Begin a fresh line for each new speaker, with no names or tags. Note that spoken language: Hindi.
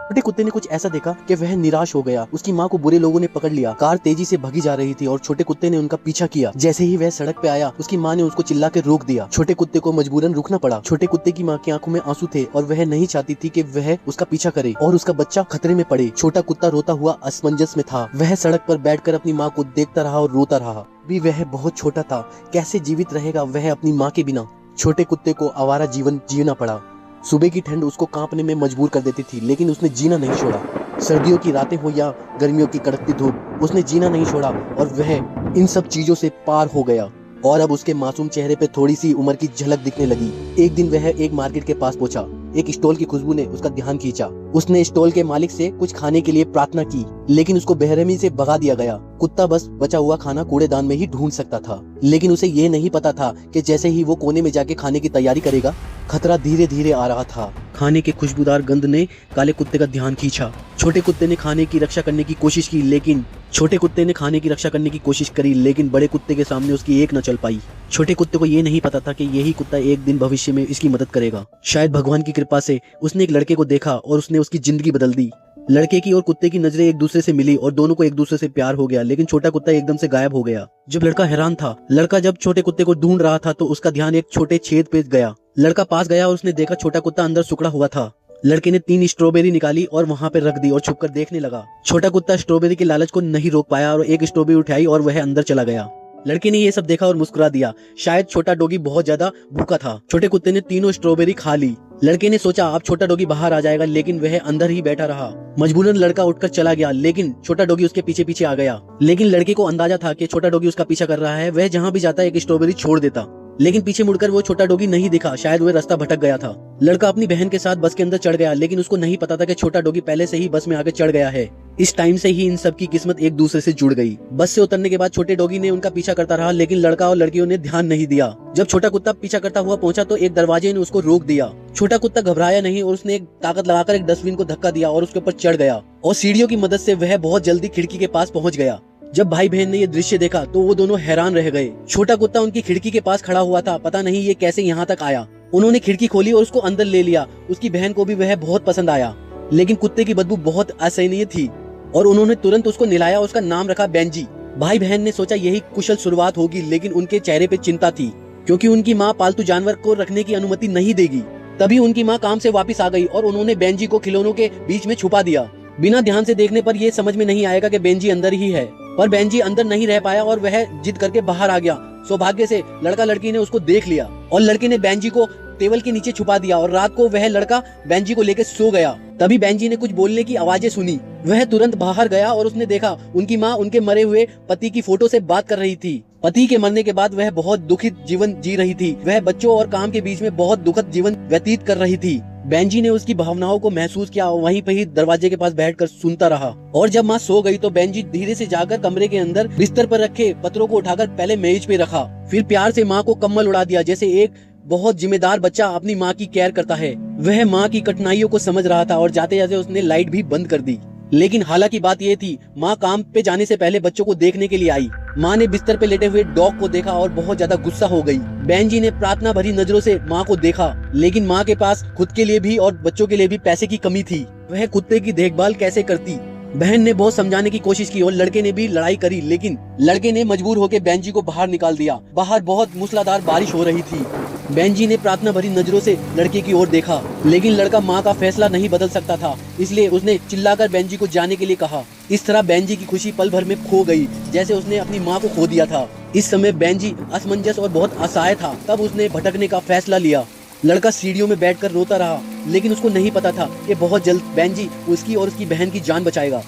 छोटे कुत्ते ने कुछ ऐसा देखा कि वह निराश हो गया। उसकी माँ को बुरे लोगों ने पकड़ लिया। कार तेजी से भगी जा रही थी और छोटे कुत्ते ने उनका पीछा किया। जैसे ही वह सड़क पे आया, उसकी माँ ने उसको चिल्ला के रोक दिया। छोटे कुत्ते को मजबूरन रुकना पड़ा। छोटे कुत्ते की माँ की आंखों में आंसू थे और वह नहीं चाहती थी कि वह उसका पीछा करे और उसका बच्चा खतरे में पड़े। छोटा कुत्ता रोता हुआ असमंजस में था। वह सड़क पर बैठकर अपनी माँ को देखता रहा और रोता रहा। भी वह बहुत छोटा था, कैसे जीवित रहेगा वह अपनी माँ के बिना। छोटे कुत्ते को आवारा जीवन जीना पड़ा। सुबह की ठंड उसको कांपने में मजबूर कर देती थी, लेकिन उसने जीना नहीं छोड़ा। सर्दियों की रातें हो या गर्मियों की कड़कती धूप, उसने जीना नहीं छोड़ा और वह इन सब चीजों से पार हो गया। और अब उसके मासूम चेहरे पे थोड़ी सी उम्र की झलक दिखने लगी। एक दिन वह एक मार्केट के पास पहुंचा। एक स्टॉल की खुशबू ने उसका ध्यान खींचा। उसने स्टॉल के मालिक से कुछ खाने के लिए प्रार्थना की, लेकिन उसको बेरहमी से भगा दिया गया। कुत्ता बस बचा हुआ खाना कूड़ेदान में ही ढूंढ सकता था, लेकिन उसे ये नहीं पता था कि जैसे ही वो कोने में जाके खाने की तैयारी करेगा, खतरा धीरे धीरे आ रहा था। खाने के खुशबूदार गंध ने काले कुत्ते का ध्यान खींचा। छोटे कुत्ते ने खाने की रक्षा करने की कोशिश की, लेकिन बड़े कुत्ते के सामने उसकी एक न चल पाई। छोटे कुत्ते को ये नहीं पता था कि यही कुत्ता एक दिन भविष्य में इसकी मदद करेगा। शायद भगवान की कृपा से उसने एक लड़के को देखा और उसने उसकी जिंदगी बदल दी। लड़के की और कुत्ते की नजरें एक दूसरे से मिली और दोनों को एक दूसरे से प्यार हो गया, लेकिन छोटा कुत्ता एकदम से गायब हो गया। जब लड़का हैरान था, लड़का जब छोटे कुत्ते को ढूंढ रहा था तो उसका ध्यान एक छोटे छेद पे गया। लड़का पास गया और उसने देखा छोटा कुत्ता अंदर सिकुड़ा हुआ था। लड़के ने 3 स्ट्रॉबेरी निकाली और वहां पे रख दी और छुपकर देखने लगा। छोटा कुत्ता स्ट्रॉबेरी के लालच को नहीं रोक पाया और एक स्ट्रॉबेरी उठाई और वह अंदर चला गया। लड़के ने ये सब देखा और मुस्कुरा दिया। शायद छोटा डॉगी बहुत ज्यादा भूखा था। छोटे कुत्ते ने 3 स्ट्रॉबेरी खा ली। लड़के ने सोचा अब छोटा डॉगी बाहर आ जाएगा, लेकिन वह अंदर ही बैठा रहा। मजबूरन लड़का उठकर चला गया, लेकिन छोटा डॉगी उसके पीछे पीछे आ गया। लेकिन लड़के को अंदाजा था कि छोटा डॉगी उसका पीछा कर रहा है। वह जहाँ भी जाता एक स्ट्रॉबेरी छोड़ देता, लेकिन पीछे मुड़कर वो छोटा डॉगी नहीं दिखा। शायद वह रास्ता भटक गया था। लड़का अपनी बहन के साथ बस के अंदर चढ़ गया, लेकिन उसको नहीं पता था कि छोटा डॉगी पहले से ही बस में आगे चढ़ गया है। इस टाइम से ही इन सब की किस्मत एक दूसरे से जुड़ गई। बस से उतरने के बाद छोटे डॉगी ने उनका पीछा करता रहा, लेकिन लड़का और लड़कियों ने ध्यान नहीं दिया। जब छोटा कुत्ता पीछा करता हुआ पहुंचा तो एक दरवाजे ने उसको रोक दिया। छोटा कुत्ता घबराया नहीं और उसने एक ताकत लगाकर एक डस्टबिन को धक्का दिया और उसके ऊपर चढ़ गया और सीढ़ियों की मदद से वह बहुत जल्दी खिड़की के पास पहुंच गया। जब भाई बहन ने ये दृश्य देखा तो वो दोनों हैरान रह गए। छोटा कुत्ता उनकी खिड़की के पास खड़ा हुआ था। पता नहीं ये कैसे यहाँ तक आया। उन्होंने खिड़की खोली और उसको अंदर ले लिया। उसकी बहन को भी वह बहुत पसंद आया, लेकिन कुत्ते की बदबू बहुत असहनीय थी और उन्होंने तुरंत उसको नहलाया और उसका नाम रखा बेंजी। भाई बहन ने सोचा यही कुशल शुरुआत होगी, लेकिन उनके चेहरे पे चिंता थी क्योंकि उनकी माँ पालतू जानवर को रखने की अनुमति नहीं देगी। तभी उनकी माँ काम से वापस आ गई और उन्होंने बेंजी को खिलौनों के बीच में छुपा दिया। बिना ध्यान से देखने पर यह समझ में नहीं आएगा कि बेंजी अंदर ही है, पर बेंजी अंदर नहीं रह पाया और वह जिद करके बाहर आ गया। सौभाग्य से लड़का लड़की ने उसको देख लिया और लड़के ने बेंजी को टेबल के नीचे छुपा दिया और रात को वह लड़का बेंजी को लेकर सो गया। तभी बेंजी ने कुछ बोलने की आवाजें सुनी। वह तुरंत बाहर गया और उसने देखा उनकी माँ उनके मरे हुए पति की फोटो से बात कर रही थी। पति के मरने के बाद वह बहुत दुखित जीवन जी रही थी। वह बच्चों और काम के बीच में बहुत दुखद जीवन व्यतीत कर रही थी। बेंजी ने उसकी भावनाओं को महसूस किया और वहीं पे ही दरवाजे के पास बैठकर सुनता रहा। और जब माँ सो गई तो बेंजी धीरे से जाकर कमरे के अंदर बिस्तर पर रखे पत्रों को उठाकर पहले मेज पे रखा, फिर प्यार से माँ को कम्बल उड़ा दिया, जैसे एक बहुत जिम्मेदार बच्चा अपनी माँ की केयर करता है। वह माँ की कठिनाइयों को समझ रहा था और जाते जाते उसने लाइट भी बंद कर दी। लेकिन हालांकि बात यह थी, माँ काम पे जाने से पहले बच्चों को देखने के लिए आई। माँ ने बिस्तर पे लेटे हुए डॉग को देखा और बहुत ज्यादा गुस्सा हो गई। बेंजी ने प्रार्थना भरी नजरों से माँ को देखा, लेकिन माँ के पास खुद के लिए भी और बच्चों के लिए भी पैसे की कमी थी। वह कुत्ते की देखभाल कैसे करती। बहन ने बहुत समझाने की कोशिश की और लड़के ने भी लड़ाई करी, लेकिन लड़के ने मजबूर होकर बेंजी को बाहर निकाल दिया। बाहर बहुत मूसलाधार बारिश हो रही थी। बेंजी ने प्रार्थना भरी नजरों से लड़के की ओर देखा, लेकिन लड़का माँ का फैसला नहीं बदल सकता था, इसलिए उसने चिल्लाकर बेंजी को जाने के लिए कहा। इस तरह बेंजी की खुशी पल भर में खो गई, जैसे उसने अपनी माँ को खो दिया था। इस समय बेंजी असमंजस और बहुत असहाय था। तब उसने भटकने का फैसला लिया। लड़का सीढ़ियों में बैठकर रोता रहा, लेकिन उसको नहीं पता था कि बहुत जल्द बेंजी उसकी और उसकी बहन की जान बचाएगा।